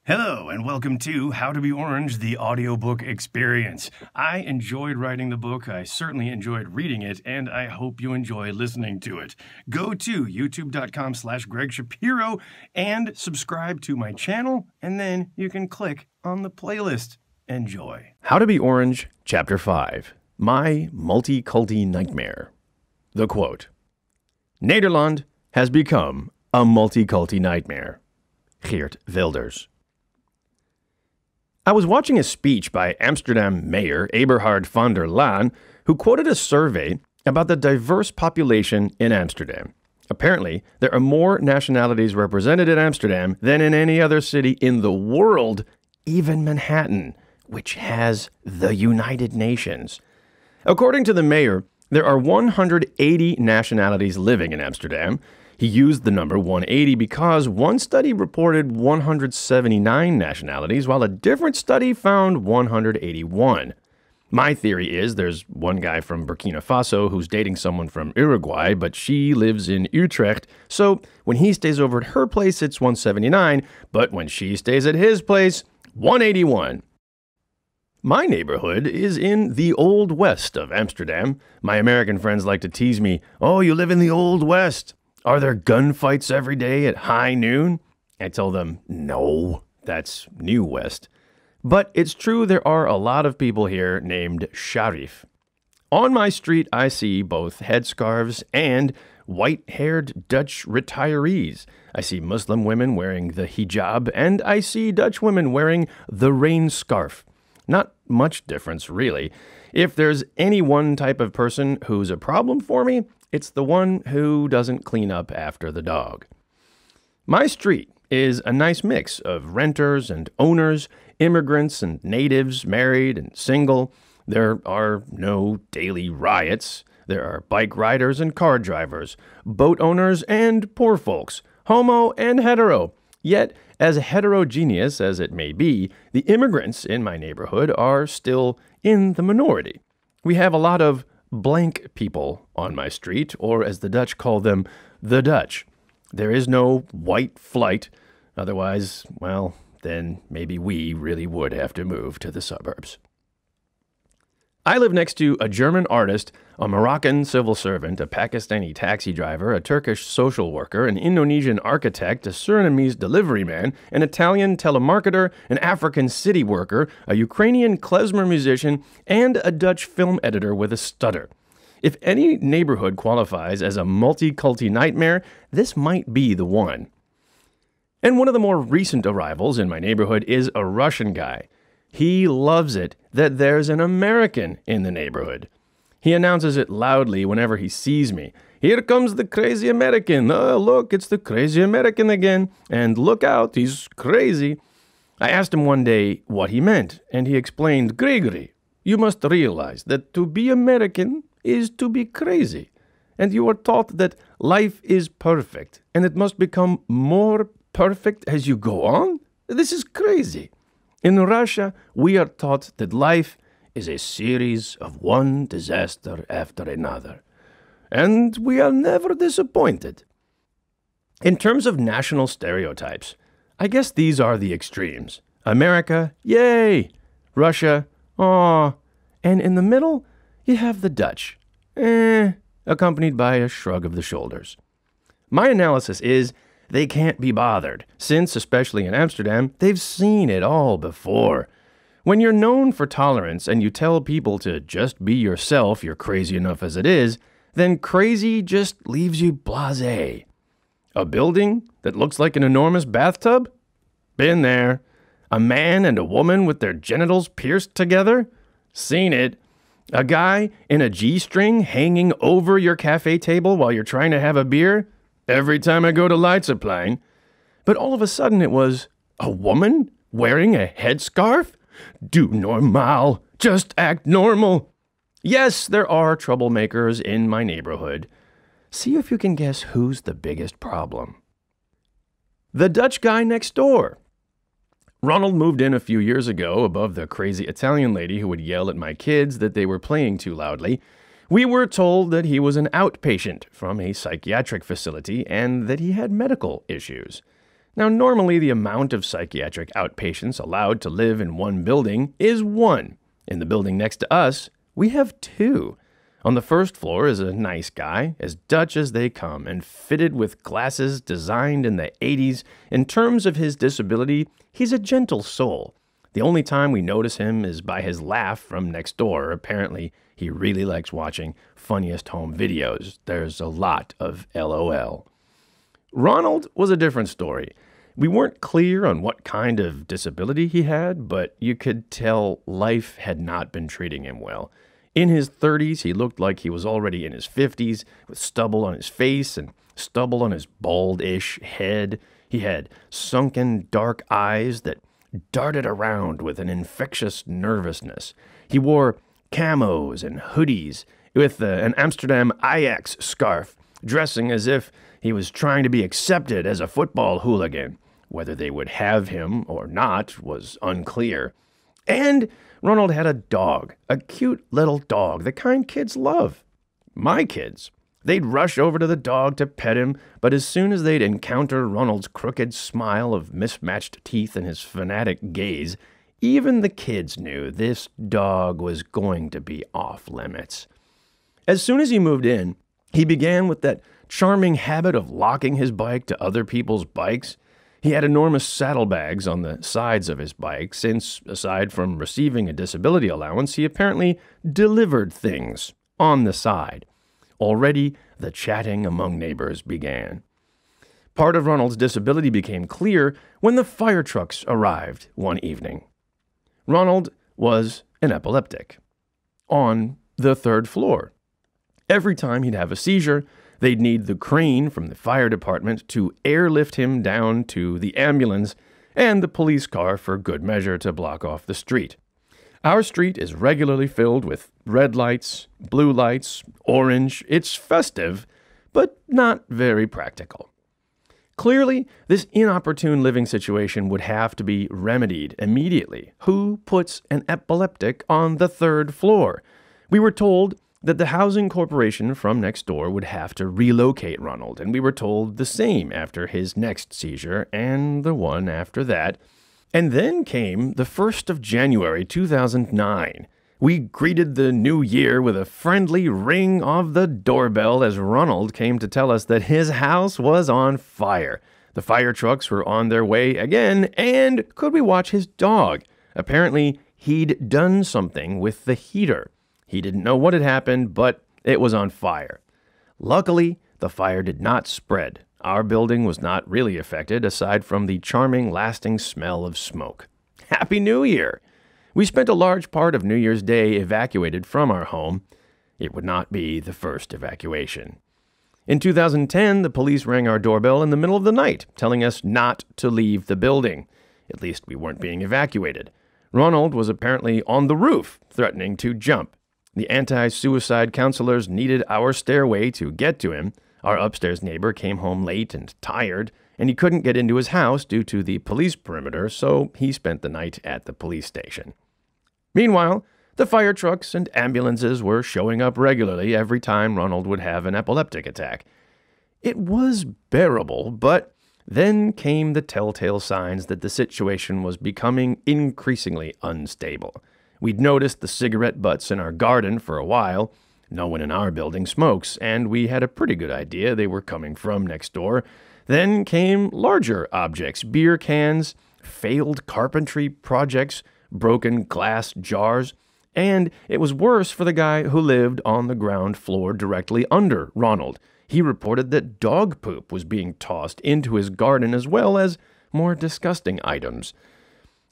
Hello, and welcome to How to Be Orange, the audiobook experience. I enjoyed writing the book, I certainly enjoyed reading it, and I hope you enjoy listening to it. Go to youtube.com/Greg Shapiro and subscribe to my channel, and then you can click on the playlist. Enjoy. How to Be Orange, Chapter 5, My Multi-Culti Nightmare. The quote, Nederland has become a multi-culti nightmare. Geert Wilders. I was watching a speech by Amsterdam Mayor Eberhard van der Laan, who quoted a survey about the diverse population in Amsterdam. Apparently, there are more nationalities represented in Amsterdam than in any other city in the world, even Manhattan, which has the United Nations. According to the mayor, there are 180 nationalities living in Amsterdam. He used the number 180 because one study reported 179 nationalities, while a different study found 181. My theory is there's one guy from Burkina Faso who's dating someone from Uruguay, but she lives in Utrecht, so when he stays over at her place, it's 179, but when she stays at his place, 181. My neighborhood is in the Old West of Amsterdam. My American friends like to tease me, "Oh, you live in the Old West. Are there gunfights every day at high noon?" I tell them, no, that's New West. But it's true there are a lot of people here named Sharif. On my street, I see both headscarves and white-haired Dutch retirees. I see Muslim women wearing the hijab, and I see Dutch women wearing the rain scarf. Not much difference, really. If there's any one type of person who's a problem for me, it's the one who doesn't clean up after the dog. My street is a nice mix of renters and owners, immigrants and natives, married and single. There are no daily riots. There are bike riders and car drivers, boat owners and poor folks, homo and hetero. Yet, as heterogeneous as it may be, the immigrants in my neighborhood are still in the minority. We have a lot of blank people on my street, or as the Dutch call them, the Dutch. There is no white flight. Otherwise, well, then maybe we really would have to move to the suburbs. I live next to a German artist, a Moroccan civil servant, a Pakistani taxi driver, a Turkish social worker, an Indonesian architect, a Surinamese delivery man, an Italian telemarketer, an African city worker, a Ukrainian klezmer musician, and a Dutch film editor with a stutter. If any neighborhood qualifies as a multi-culti nightmare, this might be the one. And one of the more recent arrivals in my neighborhood is a Russian guy. He loves it that there's an American in the neighborhood. He announces it loudly whenever he sees me. "Here comes the crazy American. Oh, look, it's the crazy American again. And look out, he's crazy." I asked him one day what he meant, and he explained, "Gregory, you must realize that to be American is to be crazy. And you are taught that life is perfect, and it must become more perfect as you go on. This is crazy. In Russia, we are taught that life is a series of one disaster after another. And we are never disappointed." In terms of national stereotypes, I guess these are the extremes. America, yay! Russia, aw. And in the middle, you have the Dutch, accompanied by a shrug of the shoulders. My analysis is they can't be bothered, since, especially in Amsterdam, they've seen it all before. When you're known for tolerance and you tell people to just be yourself, you're crazy enough as it is, then crazy just leaves you blasé. A building that looks like an enormous bathtub? Been there. A man and a woman with their genitals pierced together? Seen it. A guy in a G-string hanging over your cafe table while you're trying to have a beer? Every time I go to light supplying. But all of a sudden it was a woman wearing a headscarf? Do normal. Just act normal. Yes, there are troublemakers in my neighborhood. See if you can guess who's the biggest problem. The Dutch guy next door. Ronald moved in a few years ago above the crazy Italian lady who would yell at my kids that they were playing too loudly. We were told that he was an outpatient from a psychiatric facility and that he had medical issues. Now, normally the amount of psychiatric outpatients allowed to live in one building is 1. In the building next to us, we have 2. On the first floor is a nice guy, as Dutch as they come, and fitted with glasses designed in the 80s. In terms of his disability, he's a gentle soul. The only time we notice him is by his laugh from next door. Apparently, he really likes watching Funniest Home Videos. There's a lot of LOL. Ronald was a different story. We weren't clear on what kind of disability he had, but you could tell life had not been treating him well. In his 30s, he looked like he was already in his 50s, with stubble on his face and stubble on his bald-ish head. He had sunken, dark eyes that darted around with an infectious nervousness. He wore camos and hoodies with an Amsterdam Ajax scarf, dressing as if he was trying to be accepted as a football hooligan. Whether they would have him or not was unclear. And Ronald had a dog, a cute little dog, the kind kids love. My kids. They'd rush over to the dog to pet him, but as soon as they'd encounter Ronald's crooked smile of mismatched teeth and his fanatic gaze, even the kids knew this dog was going to be off limits. As soon as he moved in, he began with that charming habit of locking his bike to other people's bikes. He had enormous saddlebags on the sides of his bike, since, aside from receiving a disability allowance, he apparently delivered things on the side. Already, the chatting among neighbors began. Part of Ronald's disability became clear when the fire trucks arrived one evening. Ronald was an epileptic. On the 3rd floor. Every time he'd have a seizure, they'd need the crane from the fire department to airlift him down to the ambulance and the police car for good measure to block off the street. Our street is regularly filled with red lights, blue lights, orange. It's festive, but not very practical. Clearly, this inopportune living situation would have to be remedied immediately. Who puts an epileptic on the 3rd floor? We were told that the housing corporation from next door would have to relocate Ronald, and we were told the same after his next seizure and the one after that. And then came the 1st of January 2009. We greeted the new year with a friendly ring of the doorbell as Ronald came to tell us that his house was on fire. The fire trucks were on their way again, and could we watch his dog? Apparently, he'd done something with the heater. He didn't know what had happened, but it was on fire. Luckily, the fire did not spread. Our building was not really affected, aside from the charming, lasting smell of smoke. Happy New Year! We spent a large part of New Year's Day evacuated from our home. It would not be the first evacuation. In 2010, the police rang our doorbell in the middle of the night, telling us not to leave the building. At least we weren't being evacuated. Ronald was apparently on the roof, threatening to jump. The anti-suicide counselors needed our stairway to get to him. Our upstairs neighbor came home late and tired, and he couldn't get into his house due to the police perimeter, so he spent the night at the police station. Meanwhile, the fire trucks and ambulances were showing up regularly every time Ronald would have an epileptic attack. It was bearable, but then came the telltale signs that the situation was becoming increasingly unstable. We'd noticed the cigarette butts in our garden for a while. No one in our building smokes, and we had a pretty good idea they were coming from next door. Then came larger objects, beer cans, failed carpentry projects, broken glass jars, and it was worse for the guy who lived on the ground floor directly under Ronald. He reported that dog poop was being tossed into his garden, as well as more disgusting items.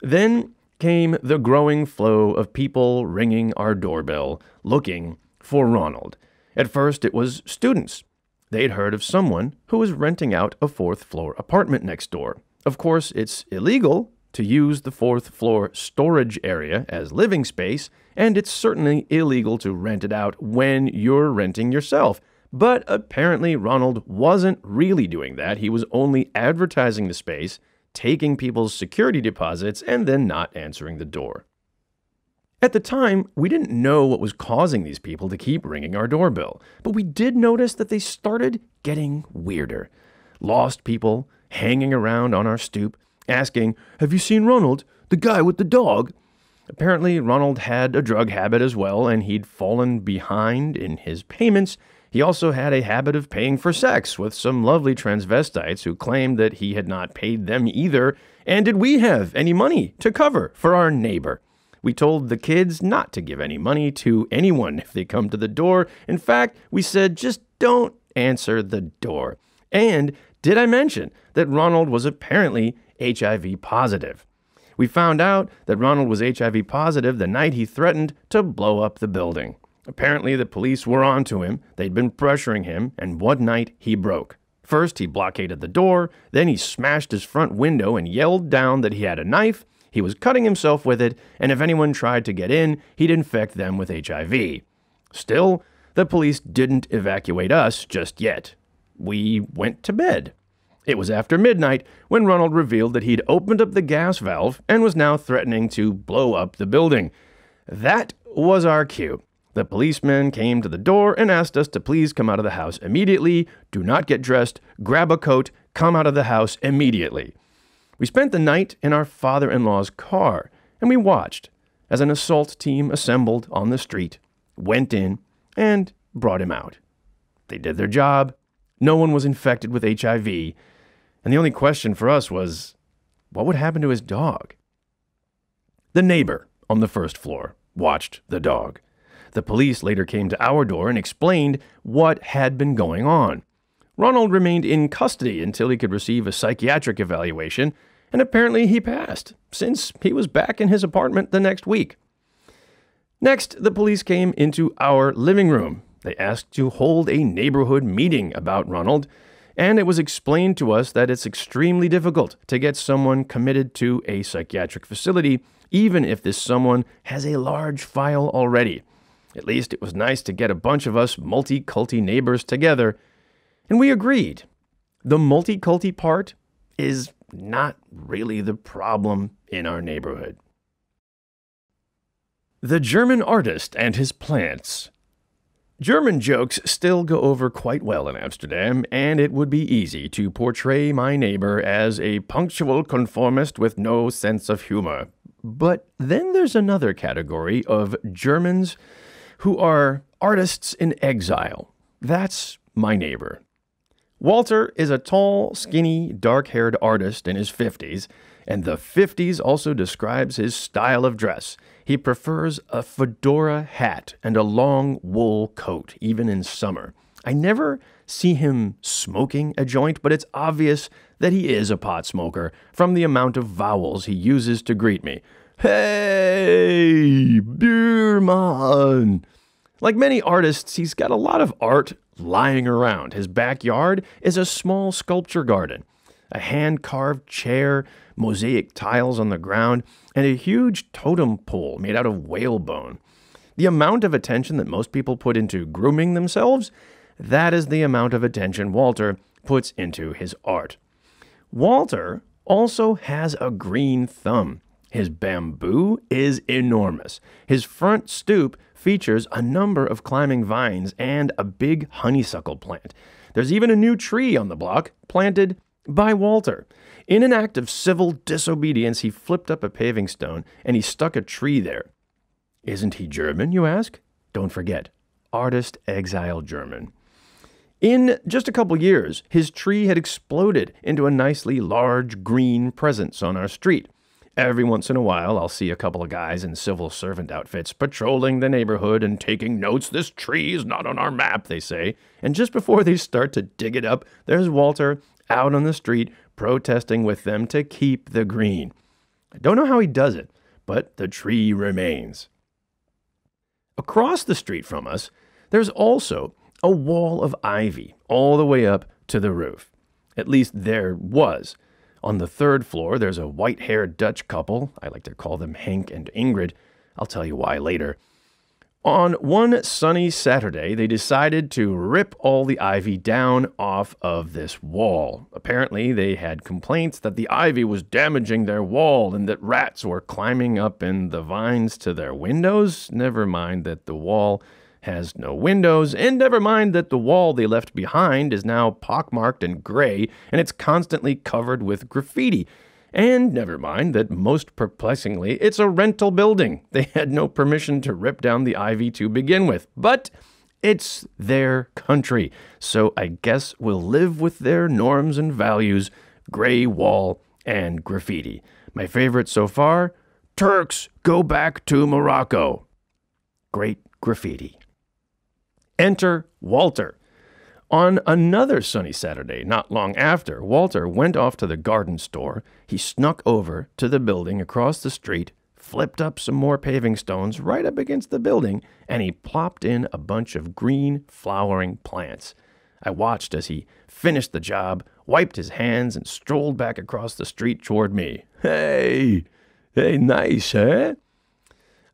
Then came the growing flow of people ringing our doorbell, looking for Ronald. At first, it was students. They'd heard of someone who was renting out a 4th floor apartment next door. Of course, it's illegal to use the 4th floor storage area as living space, and it's certainly illegal to rent it out when you're renting yourself. But apparently Ronald wasn't really doing that. He was only advertising the space, taking people's security deposits, and then not answering the door. At the time, we didn't know what was causing these people to keep ringing our doorbell, but we did notice that they started getting weirder. Lost people hanging around on our stoop, asking, "Have you seen Ronald, the guy with the dog?" Apparently, Ronald had a drug habit as well, and he'd fallen behind in his payments. He also had a habit of paying for sex with some lovely transvestites who claimed that he had not paid them either. And did we have any money to cover for our neighbor? We told the kids not to give any money to anyone if they come to the door. In fact, we said just don't answer the door. And did I mention that Ronald was apparently HIV positive? We found out that Ronald was HIV positive the night he threatened to blow up the building. Apparently, the police were on to him. They'd been pressuring him, and one night he broke. First, he blockaded the door. Then he smashed his front window and yelled down that he had a knife. He was cutting himself with it, and if anyone tried to get in, he'd infect them with HIV. Still, the police didn't evacuate us just yet. We went to bed. It was after midnight when Ronald revealed that he'd opened up the gas valve and was now threatening to blow up the building. That was our cue. The policeman came to the door and asked us to please come out of the house immediately, do not get dressed, grab a coat, come out of the house immediately. We spent the night in our father-in-law's car, and we watched as an assault team assembled on the street, went in, and brought him out. They did their job. No one was infected with HIV, and the only question for us was, what would happen to his dog? The neighbor on the first floor watched the dog. The police later came to our door and explained what had been going on. Ronald remained in custody until he could receive a psychiatric evaluation, and apparently he passed, since he was back in his apartment the next week. Next, the police came into our living room. They asked to hold a neighborhood meeting about Ronald, and it was explained to us that it's extremely difficult to get someone committed to a psychiatric facility, even if this someone has a large file already. At least it was nice to get a bunch of us multi-culti neighbors together, and we agreed. The multi-culti part is not really the problem in our neighborhood. The German artist and his plants. German jokes still go over quite well in Amsterdam, and it would be easy to portray my neighbor as a punctual conformist with no sense of humor. But then there's another category of Germans who are artists in exile. That's my neighbor. Walter is a tall, skinny, dark-haired artist in his 50s, and the 50s also describes his style of dress. He prefers a fedora hat and a long wool coat, even in summer. I never see him smoking a joint, but it's obvious that he is a pot smoker from the amount of vowels he uses to greet me. Hey, Biermann. Like many artists, he's got a lot of art lying around. His backyard is a small sculpture garden, a hand-carved chair, mosaic tiles on the ground, and a huge totem pole made out of whalebone. The amount of attention that most people put into grooming themselves, that is the amount of attention Walter puts into his art. Walter also has a green thumb. His bamboo is enormous. His front stoop features a number of climbing vines and a big honeysuckle plant. There's even a new tree on the block planted by Walter. In an act of civil disobedience, he flipped up a paving stone and he stuck a tree there. Isn't he German, you ask? Don't forget, artist exile German. In just a couple years, his tree had exploded into a nicely large green presence on our street. Every once in a while, I'll see a couple of guys in civil servant outfits patrolling the neighborhood and taking notes. This tree is not on our map, they say. And just before they start to dig it up, there's Walter out on the street protesting with them to keep the green. I don't know how he does it, but the tree remains. Across the street from us, there's also a wall of ivy all the way up to the roof. At least there was. On the third floor, there's a white-haired Dutch couple. I like to call them Henk and Ingrid. I'll tell you why later. On one sunny Saturday, they decided to rip all the ivy down off of this wall. Apparently, they had complaints that the ivy was damaging their wall and that rats were climbing up in the vines to their windows. Never mind that the wall has no windows, and never mind that the wall they left behind is now pockmarked and gray, and it's constantly covered with graffiti. And never mind that, most perplexingly, it's a rental building. They had no permission to rip down the ivy to begin with. But it's their country, so I guess we'll live with their norms and values, gray wall and graffiti. My favorite so far, Turks go back to Morocco. Great graffiti. Enter Walter. On another sunny Saturday, not long after, Walter went off to the garden store. He snuck over to the building across the street, flipped up some more paving stones right up against the building, and he plopped in a bunch of green flowering plants. I watched as he finished the job, wiped his hands, and strolled back across the street toward me. Hey, nice, huh?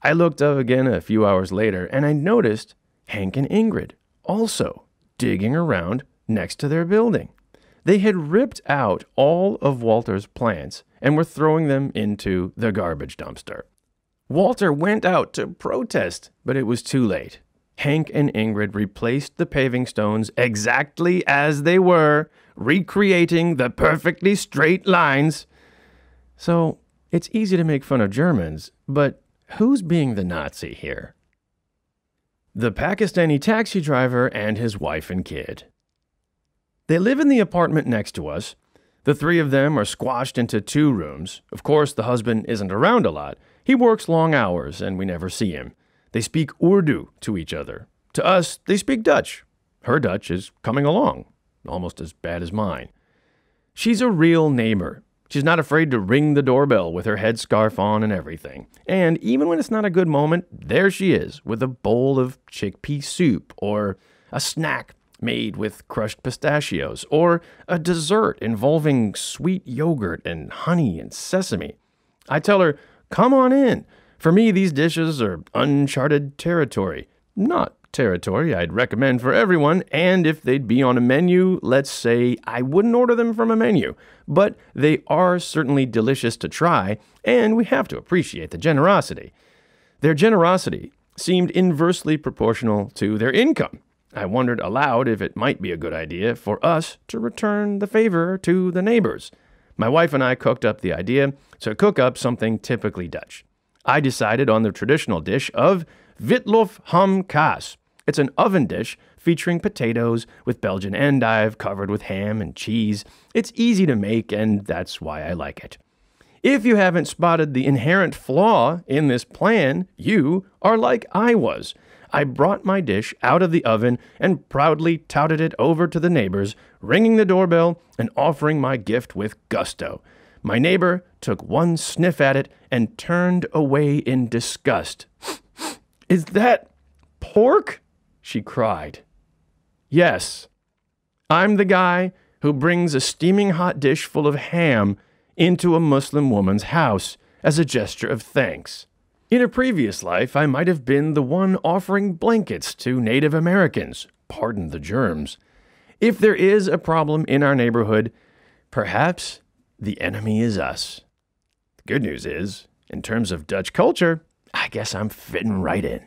I looked up again a few hours later, and I noticed Hank and Ingrid also digging around next to their building. They had ripped out all of Walter's plants and were throwing them into the garbage dumpster. Walter went out to protest, but it was too late. Hank and Ingrid replaced the paving stones exactly as they were, recreating the perfectly straight lines. So it's easy to make fun of Germans, but who's being the Nazi here? The Pakistani taxi driver and his wife and kid. They live in the apartment next to us. The three of them are squashed into 2 rooms. Of course, the husband isn't around a lot. He works long hours, and we never see him. They speak Urdu to each other. To us, they speak Dutch. Her Dutch is coming along, almost as bad as mine. She's a real neighbor. She's not afraid to ring the doorbell with her headscarf on and everything. And even when it's not a good moment, there she is with a bowl of chickpea soup, or a snack made with crushed pistachios, or a dessert involving sweet yogurt and honey and sesame. I tell her, come on in. For me, these dishes are uncharted territory. Not territory I'd recommend for everyone, and if they'd be on a menu, let's say I wouldn't order them from a menu. But they are certainly delicious to try, and we have to appreciate the generosity. Their generosity seemed inversely proportional to their income. I wondered aloud if it might be a good idea for us to return the favor to the neighbors. My wife and I cooked up the idea to cook up something typically Dutch. I decided on the traditional dish of witlof ham kaas. It's an oven dish featuring potatoes with Belgian endive covered with ham and cheese. It's easy to make, and that's why I like it. If you haven't spotted the inherent flaw in this plan, you are like I was. I brought my dish out of the oven and proudly touted it over to the neighbors, ringing the doorbell and offering my gift with gusto. My neighbor took one sniff at it and turned away in disgust. "Is that pork?" she cried. Yes, I'm the guy who brings a steaming hot dish full of ham into a Muslim woman's house as a gesture of thanks. In a previous life, I might have been the one offering blankets to Native Americans. Pardon the germs. If there is a problem in our neighborhood, perhaps the enemy is us. The good news is, in terms of Dutch culture, I guess I'm fitting right in.